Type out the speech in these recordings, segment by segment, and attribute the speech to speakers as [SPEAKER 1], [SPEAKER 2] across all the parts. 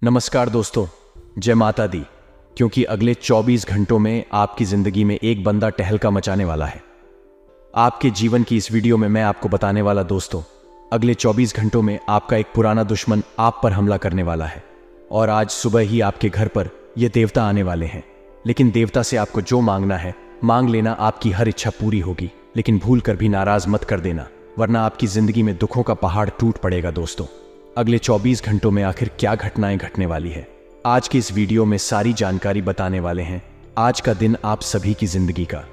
[SPEAKER 1] नमस्कार दोस्तों, जय माता दी। क्योंकि अगले 24 घंटों में आपकी जिंदगी में एक बंदा टहलका मचाने वाला है। आपके जीवन की इस वीडियो में मैं आपको बताने वाला दोस्तों, अगले 24 घंटों में आपका एक पुराना दुश्मन आप पर हमला करने वाला है और आज सुबह ही आपके घर पर ये देवता आने वाले हैं। लेकिन देवता से आपको जो मांगना है मांग लेना, आपकी हर इच्छा पूरी होगी। लेकिन भूल कर भी नाराज मत कर देना, वरना आपकी जिंदगी में दुखों का पहाड़ टूट पड़ेगा। दोस्तों, अगले 24 घंटों में आखिर क्या घटनाएं घटने वाली है, आज की इस वीडियो में सारी जानकारी बताने वाले हैं। आज का दिन आप सभी की जिंदगी का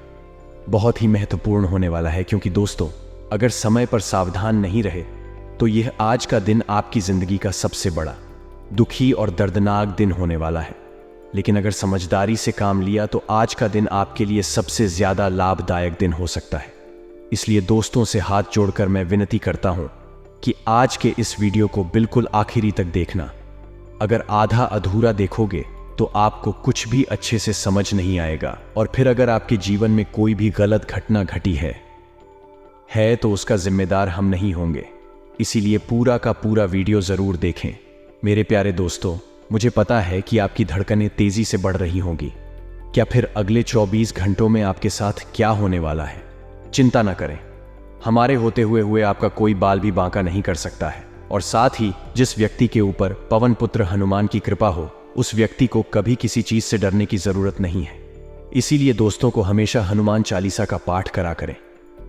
[SPEAKER 1] बहुत ही महत्वपूर्ण होने वाला है, क्योंकि दोस्तों अगर समय पर सावधान नहीं रहे तो यह आज का दिन आपकी जिंदगी का सबसे बड़ा दुखी और दर्दनाक दिन होने वाला है। लेकिन अगर समझदारी से काम लिया तो आज का दिन आपके लिए सबसे ज्यादा लाभदायक दिन हो सकता है। इसलिए दोस्तों से हाथ जोड़कर मैं विनती करता हूं कि आज के इस वीडियो को बिल्कुल आखिरी तक देखना। अगर आधा अधूरा देखोगे तो आपको कुछ भी अच्छे से समझ नहीं आएगा, और फिर अगर आपके जीवन में कोई भी गलत घटना घटी है तो उसका जिम्मेदार हम नहीं होंगे। इसीलिए पूरा का पूरा वीडियो जरूर देखें। मेरे प्यारे दोस्तों, मुझे पता है कि आपकी धड़कनें तेजी से बढ़ रही होंगी। क्या फिर अगले 24 घंटों में आपके साथ क्या होने वाला है? चिंता न करें, हमारे होते हुए आपका कोई बाल भी बांका नहीं कर सकता है। और साथ ही जिस व्यक्ति के ऊपर पवन पुत्र हनुमान की कृपा हो, उस व्यक्ति को कभी किसी चीज से डरने की जरूरत नहीं है। इसीलिए दोस्तों को हमेशा हनुमान चालीसा का पाठ करा करें,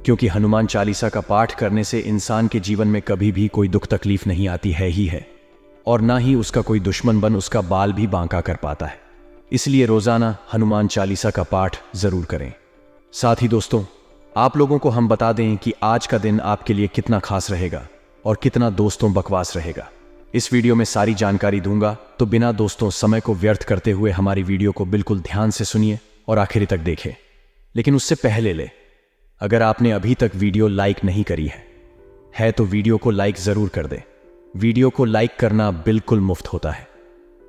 [SPEAKER 1] क्योंकि हनुमान चालीसा का पाठ करने से इंसान के जीवन में कभी भी कोई दुख तकलीफ नहीं आती है, और ना ही उसका कोई दुश्मन बन उसका बाल भी बांका कर पाता है। इसलिए रोजाना हनुमान चालीसा का पाठ जरूर करें। साथ ही दोस्तों, आप लोगों को हम बता दें कि आज का दिन आपके लिए कितना खास रहेगा और कितना दोस्तों बकवास रहेगा। इस वीडियो में सारी जानकारी दूंगा, तो बिना दोस्तों समय को व्यर्थ करते हुए हमारी वीडियो को बिल्कुल ध्यान से सुनिए और आखिरी तक देखें। लेकिन उससे पहले अगर आपने अभी तक वीडियो लाइक नहीं करी है तो वीडियो को लाइक जरूर कर दें। वीडियो को लाइक करना बिल्कुल मुफ्त होता है।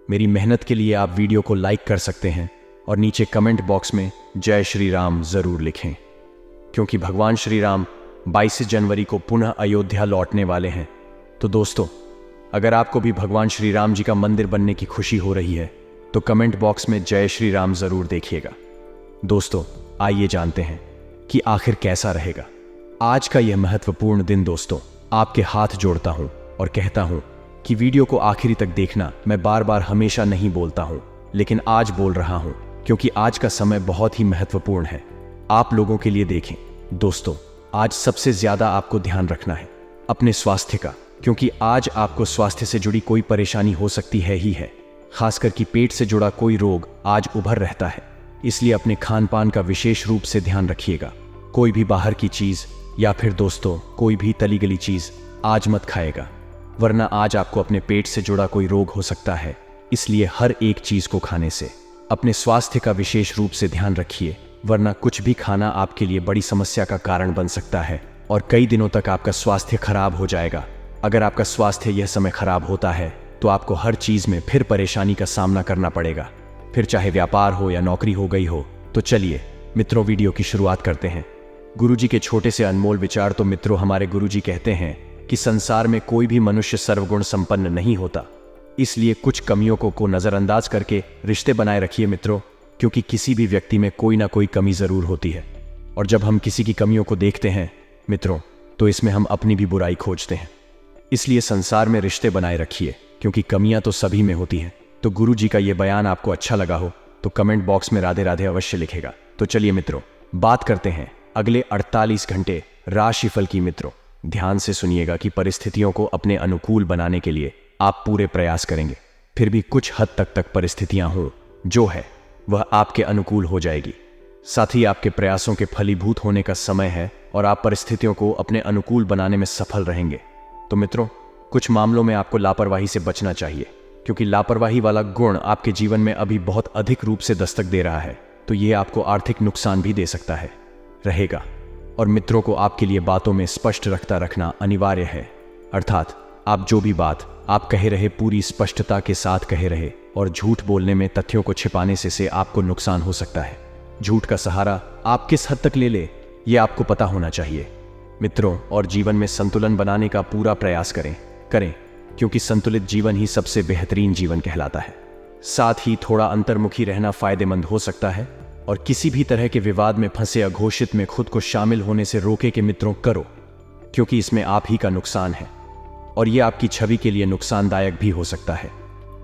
[SPEAKER 1] मेरी मेहनत के लिए आप वीडियो को लाइक कर सकते हैं और नीचे कमेंट बॉक्स में जय श्री राम जरूर लिखें, क्योंकि भगवान श्री राम 22 जनवरी को पुनः अयोध्या लौटने वाले हैं। तो दोस्तों, अगर आपको भी भगवान श्री राम जी का मंदिर बनने की खुशी हो रही है तो कमेंट बॉक्स में जय श्री राम जरूर देखिएगा। दोस्तों, आइए जानते हैं कि आखिर कैसा रहेगा आज का यह महत्वपूर्ण दिन। दोस्तों, आपके हाथ जोड़ता हूं और कहता हूं कि वीडियो को आखिरी तक देखना। मैं बार बार हमेशा नहीं बोलता हूं, लेकिन आज बोल रहा हूं, क्योंकि आज का समय बहुत ही महत्वपूर्ण है आप लोगों के लिए। देखें दोस्तों, आज सबसे ज्यादा आपको ध्यान रखना है अपने स्वास्थ्य का, क्योंकि आज आपको स्वास्थ्य से जुड़ी कोई परेशानी हो सकती है। खासकर कि पेट से जुड़ा कोई रोग आज उभर रहता है। इसलिए अपने खान पान का विशेष रूप से ध्यान रखिएगा। कोई भी बाहर की चीज या फिर दोस्तों कोई भी तली गली चीज आज मत खाएगा, वरना आज आपको अपने पेट से जुड़ा कोई रोग हो सकता है। इसलिए हर एक चीज को खाने से अपने स्वास्थ्य का विशेष रूप से ध्यान रखिए, वरना कुछ भी खाना आपके लिए बड़ी समस्या का कारण बन सकता है और कई दिनों तक आपका स्वास्थ्य खराब हो जाएगा। अगर आपका स्वास्थ्य यह समय खराब होता है तो आपको हर चीज में फिर परेशानी का सामना करना पड़ेगा, फिर चाहे व्यापार हो या नौकरी हो गई हो। तो चलिए मित्रों, वीडियो की शुरुआत करते हैं। गुरुजी के छोटे से अनमोल विचार। तो मित्रों, हमारे गुरुजी कहते हैं कि संसार में कोई भी मनुष्य सर्वगुण संपन्न नहीं होता। इसलिए कुछ कमियों को नजरअंदाज करके रिश्ते बनाए रखिए मित्रों, क्योंकि किसी भी व्यक्ति में कोई ना कोई कमी जरूर होती है। और जब हम किसी की कमियों को देखते हैं मित्रों, तो इसमें हम अपनी भी बुराई खोजते हैं। इसलिए संसार में रिश्ते बनाए रखिए, क्योंकि कमियां तो सभी में होती हैं। तो गुरु जी का यह बयान आपको अच्छा लगा हो तो कमेंट बॉक्स में राधे राधे अवश्य लिखेगा। तो चलिए मित्रों, बात करते हैं अगले 48 घंटे राशिफल की। मित्रों, ध्यान से सुनिएगा कि परिस्थितियों को अपने अनुकूल बनाने के लिए आप पूरे प्रयास करेंगे। फिर भी कुछ हद तक परिस्थितियां हों जो है वह आपके अनुकूल हो जाएगी। साथ ही आपके प्रयासों के फलीभूत होने का समय है और आप परिस्थितियों को अपने अनुकूल बनाने में सफल रहेंगे। तो मित्रों, कुछ मामलों में आपको लापरवाही से बचना चाहिए, क्योंकि लापरवाही वाला गुण आपके जीवन में अभी बहुत अधिक रूप से दस्तक दे रहा है। तो यह आपको आर्थिक नुकसान भी दे सकता रहेगा। और मित्रों को आपके लिए बातों में स्पष्ट रखना अनिवार्य है। अर्थात आप जो भी बात आप कहे रहे पूरी स्पष्टता के साथ कहे रहे, और झूठ बोलने में तथ्यों को छिपाने से आपको नुकसान हो सकता है। झूठ का सहारा आप किस हद तक ले ये आपको पता होना चाहिए मित्रों। और जीवन में संतुलन बनाने का पूरा प्रयास करें। क्योंकि संतुलित जीवन ही सबसे बेहतरीन जीवन कहलाता है। साथ ही थोड़ा अंतर्मुखी रहना फायदेमंद हो सकता है और किसी भी तरह के विवाद में फंसे अघोषित में खुद को शामिल होने से रोके के मित्रों करो, क्योंकि इसमें आप ही का नुकसान है और यह आपकी छवि के लिए नुकसानदायक भी हो सकता है।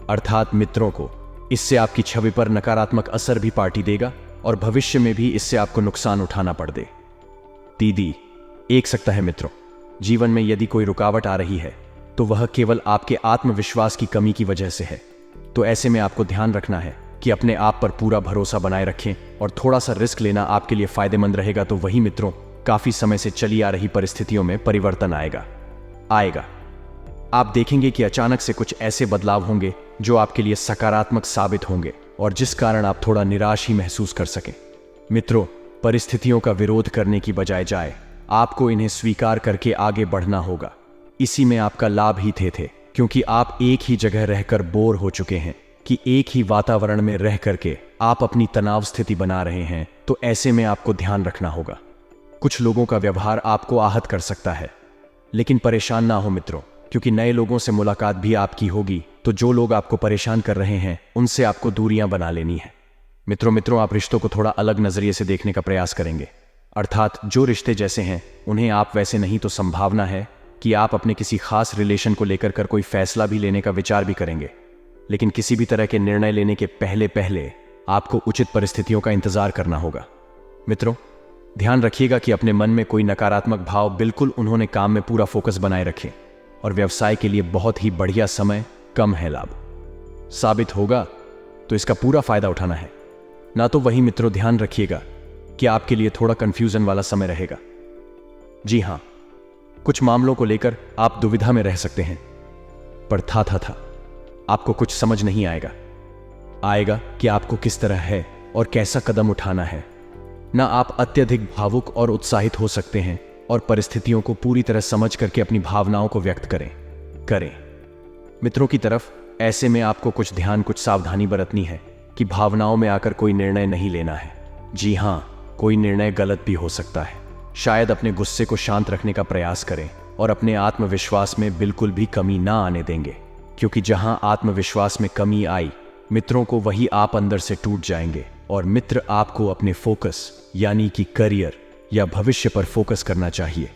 [SPEAKER 1] अर्थात मित्रों को इससे आपकी छवि पर नकारात्मक असर भी पार्टी देगा और भविष्य में भी इससे आपको नुकसान उठाना पड़ दे। दीदी एक सकता है मित्रों, जीवन में यदि कोई रुकावट आ रही है तो वह केवल आपके आत्मविश्वास की कमी की वजह से है। तो ऐसे में आपको ध्यान रखना है कि अपने आप पर पूरा भरोसा बनाए रखें और थोड़ा सा रिस्क लेना आपके लिए फायदेमंद रहेगा। तो वही मित्रों, काफी समय से चली आ रही परिस्थितियों में परिवर्तन आएगा। आप देखेंगे कि अचानक से कुछ ऐसे बदलाव होंगे जो आपके लिए सकारात्मक साबित होंगे और जिस कारण आप थोड़ा निराश ही महसूस कर सकें। मित्रों, परिस्थितियों का विरोध करने की बजाय आपको इन्हें स्वीकार करके आगे बढ़ना होगा। इसी में आपका लाभ ही थे क्योंकि आप एक ही जगह रहकर बोर हो चुके हैं कि एक ही वातावरण में रह करके आप अपनी तनाव स्थिति बना रहे हैं। तो ऐसे में आपको ध्यान रखना होगा। कुछ लोगों का व्यवहार आपको आहत कर सकता है, लेकिन परेशान ना हो मित्रों, क्योंकि नए लोगों से मुलाकात भी आपकी होगी। तो जो लोग आपको परेशान कर रहे हैं उनसे आपको दूरियां बना लेनी है। मित्रों, आप रिश्तों को थोड़ा अलग नजरिए से देखने का प्रयास करेंगे। अर्थात जो रिश्ते जैसे हैं उन्हें आप वैसे नहीं, तो संभावना है कि आप अपने किसी खास रिलेशन को लेकर कोई फैसला भी लेने का विचार भी करेंगे। लेकिन किसी भी तरह के निर्णय लेने के पहले आपको उचित परिस्थितियों का इंतजार करना होगा। मित्रों, ध्यान रखिएगा कि अपने मन में कोई नकारात्मक भाव बिल्कुल उन्होंने काम में पूरा फोकस बनाए रखें और व्यवसाय के लिए बहुत ही बढ़िया समय, कम है लाभ साबित होगा, तो इसका पूरा फायदा उठाना है ना। तो वही मित्रों, ध्यान रखिएगा कि आपके लिए थोड़ा कंफ्यूजन वाला समय रहेगा। जी हां, कुछ मामलों को लेकर आप दुविधा में रह सकते हैं, पर था आपको कुछ समझ नहीं आएगा कि आपको किस तरह है और कैसा कदम उठाना है ना। आप अत्यधिक भावुक और उत्साहित हो सकते हैं और परिस्थितियों को पूरी तरह समझ करके अपनी भावनाओं को व्यक्त करें मित्रों की तरफ। ऐसे में आपको कुछ ध्यान, कुछ सावधानी बरतनी है कि भावनाओं में आकर कोई निर्णय नहीं लेना है। जी हां, कोई निर्णय गलत भी हो सकता है। शायद अपने गुस्से को शांत रखने का प्रयास करें और अपने आत्मविश्वास में बिल्कुल भी कमी ना आने देंगे, क्योंकि जहां आत्मविश्वास में कमी आई मित्रों को, वही आप अंदर से टूट जाएंगे और मित्र आपको अपने फोकस यानी कि करियर या भविष्य पर फोकस करना चाहिए।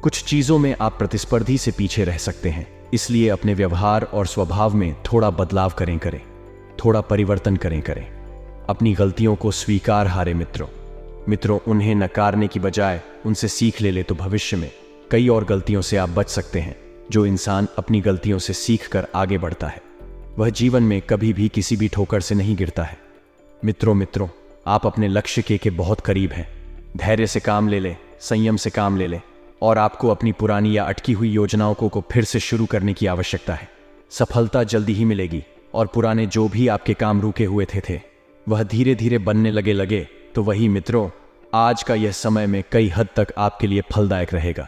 [SPEAKER 1] कुछ चीजों में आप प्रतिस्पर्धी से पीछे रह सकते हैं, इसलिए अपने व्यवहार और स्वभाव में थोड़ा बदलाव करें, थोड़ा परिवर्तन करें। अपनी गलतियों को स्वीकार हारे मित्रों, उन्हें नकारने की बजाय उनसे सीख ले तो भविष्य में कई और गलतियों से आप बच सकते हैं। जो इंसान अपनी गलतियों से सीख कर आगे बढ़ता है वह जीवन में कभी भी किसी भी ठोकर से नहीं गिरता है। मित्रों, आप अपने लक्ष्य के बहुत करीब हैं। धैर्य से काम ले लें, संयम से काम ले लें और आपको अपनी पुरानी या अटकी हुई योजनाओं को फिर से शुरू करने की आवश्यकता है। सफलता जल्दी ही मिलेगी और पुराने जो भी आपके काम रुके हुए थे वह धीरे धीरे बनने लगे। तो वही मित्रों, आज का यह समय में कई हद तक आपके लिए फलदायक रहेगा।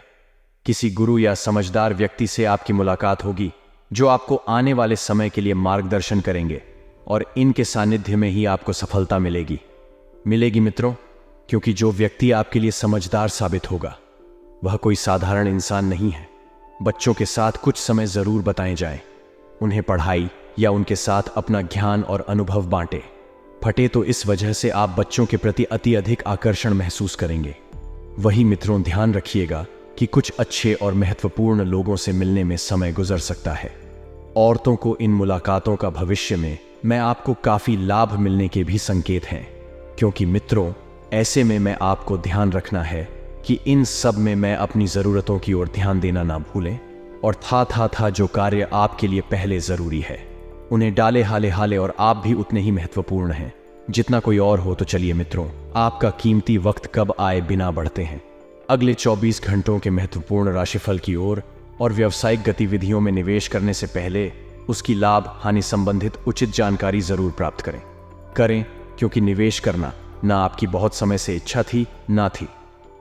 [SPEAKER 1] किसी गुरु या समझदार व्यक्ति से आपकी मुलाकात होगी जो आपको आने वाले समय के लिए मार्गदर्शन करेंगे और इनके सानिध्य में ही आपको सफलता मिलेगी मित्रों, क्योंकि जो व्यक्ति आपके लिए समझदार साबित होगा वह कोई साधारण इंसान नहीं है। बच्चों के साथ कुछ समय जरूर बताएं जाएं, उन्हें पढ़ाई या उनके साथ अपना ज्ञान और अनुभव बांटे तो इस वजह से आप बच्चों के प्रति अधिक आकर्षण महसूस करेंगे। वही मित्रों, ध्यान रखिएगा कि कुछ अच्छे और महत्वपूर्ण लोगों से मिलने में समय गुजर सकता है। औरतों को इन मुलाकातों का भविष्य में आपको काफी लाभ मिलने के भी संकेत हैं, क्योंकि मित्रों, ऐसे में मैं आपको ध्यान रखना है कि इन सब में मैं अपनी जरूरतों की ओर ध्यान देना ना भूलें और था जो कार्य आपके लिए पहले जरूरी है उन्हें डाले हाले और आप भी उतने ही महत्वपूर्ण हैं जितना कोई और हो। तो चलिए मित्रों, आपका कीमती वक्त कब आए बिना बढ़ते हैं अगले 24 घंटों के महत्वपूर्ण राशिफल की ओर और व्यावसायिक गतिविधियों में निवेश करने से पहले उसकी लाभ हानि संबंधित उचित जानकारी जरूर प्राप्त करें, क्योंकि निवेश करना ना आपकी बहुत समय से इच्छा थी,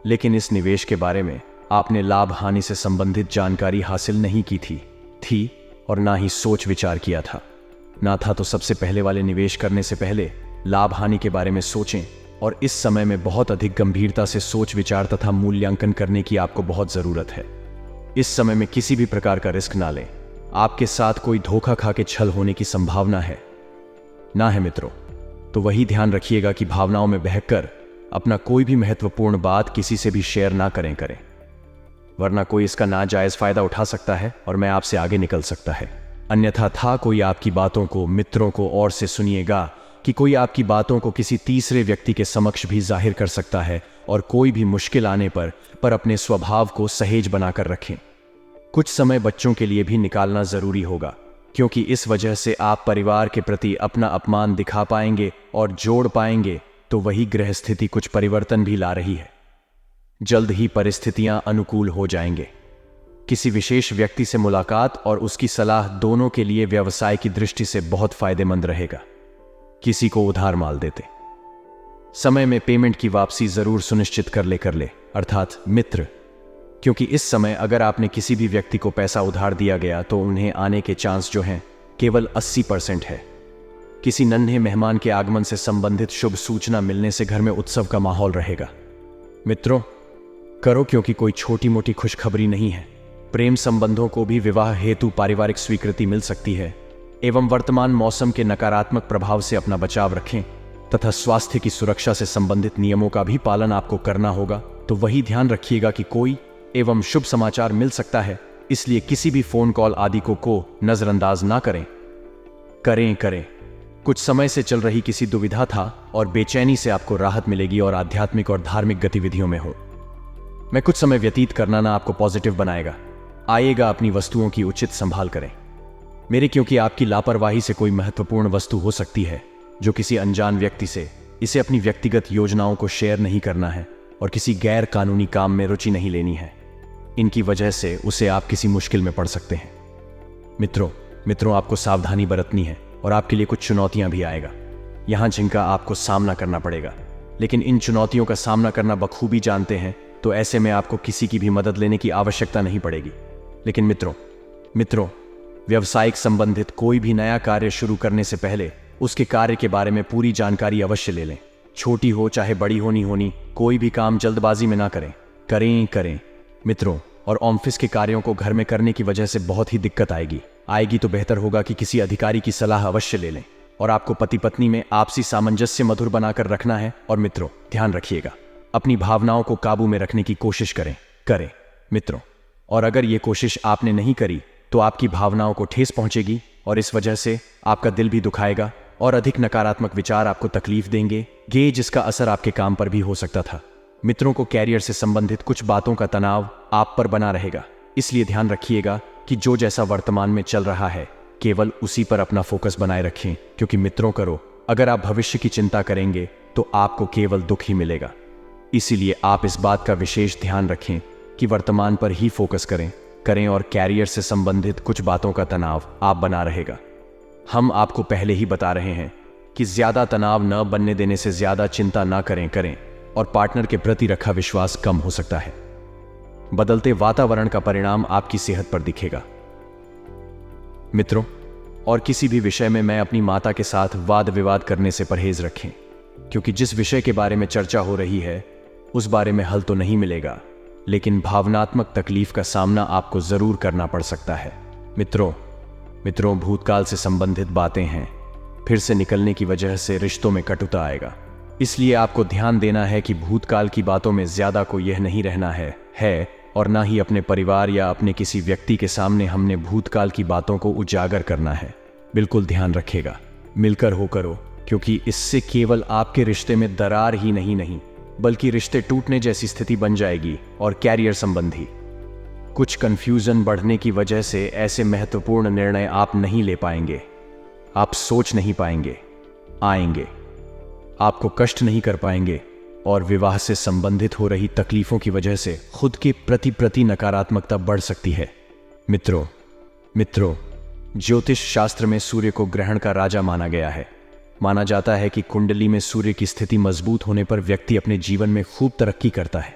[SPEAKER 1] लेकिन इस निवेश के बारे में आपने लाभ हानि से संबंधित जानकारी हासिल नहीं की थी और ना ही सोच विचार किया था। तो सबसे पहले वाले निवेश करने से पहले लाभ हानि के बारे में सोचें और इस समय में बहुत अधिक गंभीरता से सोच विचार तथा मूल्यांकन करने की आपको बहुत जरूरत है। इस समय में किसी भी प्रकार का रिस्क ना लें, आपके साथ कोई धोखा खा के छल होने की संभावना है ना है मित्रों, तो वही ध्यान रखिएगा कि भावनाओं में बहकर अपना कोई भी महत्वपूर्ण बात किसी से भी शेयर ना करें, वरना कोई इसका नाजायज फायदा उठा सकता है और मैं आपसे आगे निकल सकता है। अन्यथा कोई आपकी बातों को मित्रों को और से सुनिएगा कि कोई आपकी बातों को किसी तीसरे व्यक्ति के समक्ष भी जाहिर कर सकता है और कोई भी मुश्किल आने पर अपने स्वभाव को सहेज बनाकर रखें। कुछ समय बच्चों के लिए भी निकालना जरूरी होगा, क्योंकि इस वजह से आप परिवार के प्रति अपना अपमान दिखा पाएंगे और जोड़ पाएंगे, तो वही ग्रह स्थिति कुछ परिवर्तन भी ला रही है। जल्द ही परिस्थितियां अनुकूल हो जाएंगे। किसी विशेष व्यक्ति से मुलाकात और उसकी सलाह दोनों के लिए व्यवसाय की दृष्टि से बहुत फायदेमंद रहेगा। किसी को उधार माल देते समय में पेमेंट की वापसी जरूर सुनिश्चित कर ले, अर्थात मित्र, क्योंकि इस समय अगर आपने किसी भी व्यक्ति को पैसा उधार दिया गया तो उन्हें आने के चांस जो हैं केवल 80% है। किसी नन्हे मेहमान के आगमन से संबंधित शुभ सूचना मिलने से घर में उत्सव का माहौल रहेगा। मित्रों, करो, क्योंकि कोई छोटी मोटी खुशखबरी नहीं है। प्रेम संबंधों को भी विवाह हेतु पारिवारिक स्वीकृति मिल सकती है। एवं वर्तमान मौसम के नकारात्मक प्रभाव से अपना बचाव रखें तथा स्वास्थ्य की सुरक्षा से संबंधित नियमों का भी पालन आपको करना होगा। तो वही ध्यान रखिएगा कि कोई एवं शुभ समाचार मिल सकता है, इसलिए किसी भी फोन कॉल आदि को नजरअंदाज ना करें। कुछ समय से चल रही किसी दुविधा था और बेचैनी से आपको राहत मिलेगी और आध्यात्मिक और धार्मिक गतिविधियों में हो मैं कुछ समय व्यतीत करना ना आपको पॉजिटिव बनाएगा। आइएगा, अपनी वस्तुओं की उचित संभाल करें मेरे, क्योंकि आपकी लापरवाही से कोई महत्वपूर्ण वस्तु हो सकती है जो किसी अनजान व्यक्ति से इसे अपनी व्यक्तिगत योजनाओं को शेयर नहीं करना है और किसी गैर कानूनी काम में रुचि नहीं लेनी है। इनकी वजह से उसे आप किसी मुश्किल में पड़ सकते हैं। मित्रों, आपको सावधानी बरतनी है और आपके लिए कुछ चुनौतियां भी आएगा यहां जिनका आपको सामना करना पड़ेगा, लेकिन इन चुनौतियों का सामना करना बखूबी जानते हैं, तो ऐसे में आपको किसी की भी मदद लेने की आवश्यकता नहीं पड़ेगी। लेकिन मित्रों, व्यवसायिक संबंधित कोई भी नया कार्य शुरू करने से पहले उसके कार्य के बारे में पूरी जानकारी अवश्य ले लें। छोटी हो चाहे बड़ी होनी, कोई भी काम जल्दबाजी में ना करें मित्रों। और ऑफिस के कार्यों को घर में करने की वजह से बहुत ही दिक्कत आएगी तो बेहतर होगा कि किसी अधिकारी की सलाह अवश्य ले लें। और आपको पति पत्नी में आपसी सामंजस्य मधुर बनाकर रखना है। और मित्रों, ध्यान रखिएगा, अपनी भावनाओं को काबू में रखने की कोशिश करें मित्रों। और अगर ये कोशिश आपने नहीं करी तो आपकी भावनाओं को ठेस पहुंचेगी और इस वजह से आपका दिल भी दुखाएगा और अधिक नकारात्मक विचार आपको तकलीफ देंगे, जिसका असर आपके काम पर भी हो सकता था। मित्रों को कैरियर से संबंधित कुछ बातों का तनाव आप पर बना रहेगा, इसलिए ध्यान रखिएगा कि जो जैसा वर्तमान में चल रहा है केवल उसी पर अपना फोकस बनाए रखें, क्योंकि मित्रों अगर आप भविष्य की चिंता करेंगे तो आपको केवल दुख ही मिलेगा। इसीलिए आप इस बात का विशेष ध्यान रखें कि वर्तमान पर ही फोकस करें और कैरियर से संबंधित कुछ बातों का तनाव आप बना रहेगा। हम आपको पहले ही बता रहे हैं कि ज्यादा तनाव न बनने देने से ज्यादा चिंता ना करें और पार्टनर के प्रति रखा विश्वास कम हो सकता है। बदलते वातावरण का परिणाम आपकी सेहत पर दिखेगा मित्रों। और किसी भी विषय में मैं अपनी माता के साथ वाद विवाद करने से परहेज रखें, क्योंकि जिस विषय के बारे में चर्चा हो रही है उस बारे में हल तो नहीं मिलेगा, लेकिन भावनात्मक तकलीफ का सामना आपको जरूर करना पड़ सकता है। मित्रों, भूतकाल से संबंधित बातें हैं, फिर से निकलने की वजह से रिश्तों में कटुता आएगा। इसलिए आपको ध्यान देना है कि भूतकाल की बातों में ज्यादा को यह नहीं रहना है और ना ही अपने परिवार या अपने किसी व्यक्ति के सामने हमने भूतकाल की बातों को उजागर करना है। बिल्कुल ध्यान रखेगा, मिलकर हो करो, क्योंकि इससे केवल आपके रिश्ते में दरार ही नहीं बल्कि रिश्ते टूटने जैसी स्थिति बन जाएगी और कैरियर संबंधी कुछ कंफ्यूजन बढ़ने की वजह से ऐसे महत्वपूर्ण निर्णय आप नहीं ले पाएंगे, आप सोच नहीं पाएंगे, आपको कष्ट नहीं कर पाएंगे और विवाह से संबंधित हो रही तकलीफों की वजह से खुद के प्रति नकारात्मकता बढ़ सकती है। मित्रों, ज्योतिष शास्त्र में सूर्य को ग्रहण का राजा माना गया है। माना जाता है कि कुंडली में सूर्य की स्थिति मजबूत होने पर व्यक्ति अपने जीवन में खूब तरक्की करता है,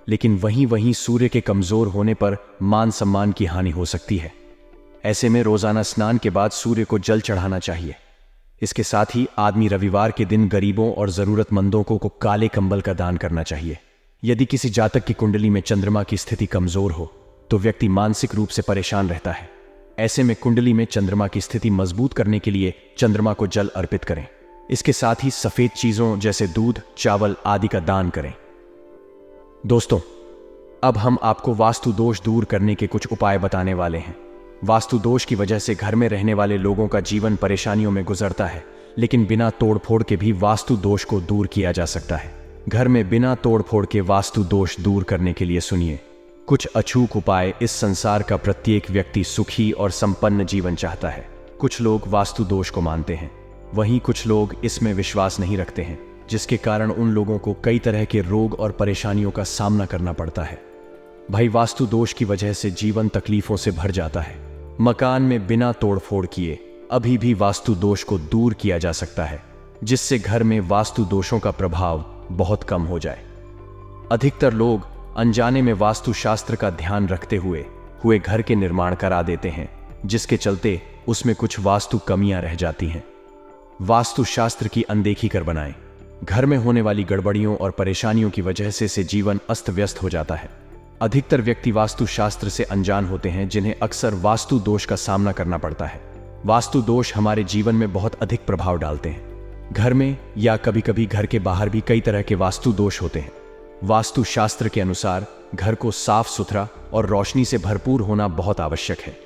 [SPEAKER 1] लेकिन वहीं सूर्य के कमजोर होने पर मान सम्मान की हानि हो सकती है। ऐसे में रोजाना स्नान के बाद सूर्य को जल चढ़ाना चाहिए। इसके साथ ही आदमी रविवार के दिन गरीबों और जरूरतमंदों को काले कंबल का दान करना चाहिए। यदि किसी जातक की कुंडली में चंद्रमा की स्थिति कमजोर हो तो व्यक्ति मानसिक रूप से परेशान रहता है। ऐसे में कुंडली में चंद्रमा की स्थिति मजबूत करने के लिए चंद्रमा को जल अर्पित करें। इसके साथ ही सफेद चीजों जैसे दूध, चावल आदि का दान करें। दोस्तों, अब हम आपको वास्तु दोष दूर करने के कुछ उपाय बताने वाले हैं। वास्तु दोष की वजह से घर में रहने वाले लोगों का जीवन परेशानियों में गुजरता है, लेकिन बिना तोड़फोड़ के भी वास्तु दोष को दूर किया जा सकता है। घर में बिना तोड़फोड़ के वास्तु दोष दूर करने के लिए सुनिए कुछ अचूक उपाय। इस संसार का प्रत्येक व्यक्ति सुखी और संपन्न जीवन चाहता है। कुछ लोग वास्तु दोष को मानते हैं, वहीं कुछ लोग इसमें विश्वास नहीं रखते हैं, जिसके कारण उन लोगों को कई तरह के रोग और परेशानियों का सामना करना पड़ता है। भाई, वास्तु दोष की वजह से जीवन तकलीफों से भर जाता है। मकान में बिना तोड़फोड़ किए अभी भी वास्तु दोष को दूर किया जा सकता है, जिससे घर में वास्तु दोषों का प्रभाव बहुत कम हो जाए। अधिकतर लोग अनजाने में वास्तु शास्त्र का ध्यान रखते हुए घर के निर्माण करा देते हैं, जिसके चलते उसमें कुछ वास्तु कमियां रह जाती हैं। वास्तु शास्त्र की अनदेखी कर बनाएं। घर में होने वाली गड़बड़ियों और परेशानियों की वजह से जीवन अस्त व्यस्त हो जाता है। अधिकतर व्यक्ति वास्तु शास्त्र से अनजान होते हैं, जिन्हें अक्सर वास्तु दोष का सामना करना पड़ता है। वास्तु दोष हमारे जीवन में बहुत अधिक प्रभाव डालते हैं। घर में या कभी कभी घर के बाहर भी कई तरह के वास्तु दोष होते हैं। वास्तु शास्त्र के अनुसार घर को साफ सुथरा और रोशनी से भरपूर होना बहुत आवश्यक है।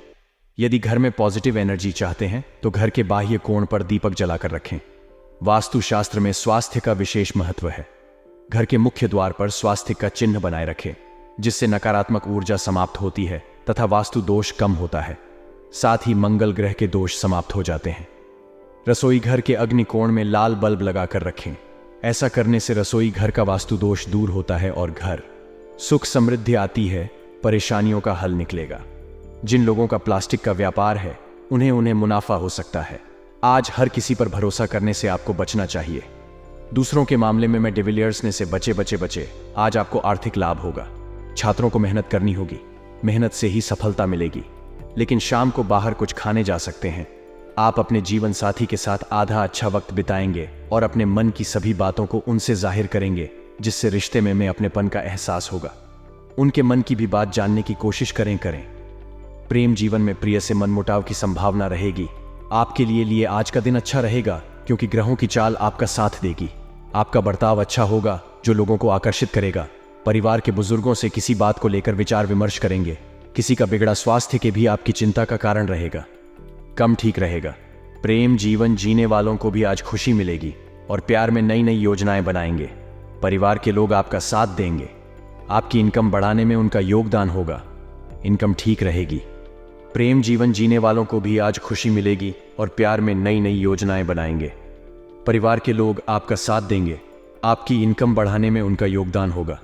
[SPEAKER 1] यदि घर में पॉजिटिव एनर्जी चाहते हैं तो घर के बाह्य कोण पर दीपक जलाकर रखें। वास्तु शास्त्र में स्वास्थ्य का विशेष महत्व है। घर के मुख्य द्वार पर स्वास्थ्य का चिन्ह बनाए रखें, जिससे नकारात्मक ऊर्जा समाप्त होती है तथा वास्तु दोष कम होता है। साथ ही मंगल ग्रह के दोष समाप्त हो जाते हैं। रसोई घर के अग्निकोण में लाल बल्ब लगाकर रखें। ऐसा करने से रसोई घर का वास्तु दोष दूर होता है और घर सुख समृद्धि आती है, परेशानियों का हल निकलेगा। जिन लोगों का प्लास्टिक का व्यापार है, उन्हें मुनाफा हो सकता है। आज हर किसी पर भरोसा करने से आपको बचना चाहिए। दूसरों के मामले में मैं डिविलियर्सने से बचे। आज आपको आर्थिक लाभ होगा। छात्रों को मेहनत करनी होगी, मेहनत से ही सफलता मिलेगी। लेकिन शाम को बाहर कुछ खाने जा सकते हैं। आप अपने जीवन साथी के साथ आधा अच्छा वक्त बिताएंगे और अपने मन की सभी बातों को उनसे जाहिर करेंगे, जिससे रिश्ते में अपनेपन का एहसास होगा। उनके मन की भी बात जानने की कोशिश करें। प्रेम जीवन में प्रिय से मनमुटाव की संभावना रहेगी। आपके लिए आज का दिन अच्छा रहेगा, क्योंकि ग्रहों की चाल आपका साथ देगी। आपका बर्ताव अच्छा होगा, जो लोगों को आकर्षित करेगा। परिवार के बुजुर्गों से किसी बात को लेकर विचार विमर्श करेंगे। किसी का बिगड़ा स्वास्थ्य के भी आपकी चिंता का कारण रहेगा। कम ठीक रहेगा। प्रेम जीवन जीने वालों को भी आज खुशी मिलेगी और प्यार में नई नई योजनाएं बनाएंगे। परिवार के लोग आपका साथ देंगे। आपकी इनकम बढ़ाने में उनका योगदान होगा। इनकम ठीक रहेगी। प्रेम जीवन जीने वालों को भी आज खुशी मिलेगी और प्यार में नई नई योजनाएं बनाएंगे। परिवार के लोग आपका साथ देंगे। आपकी इनकम बढ़ाने में उनका योगदान होगा।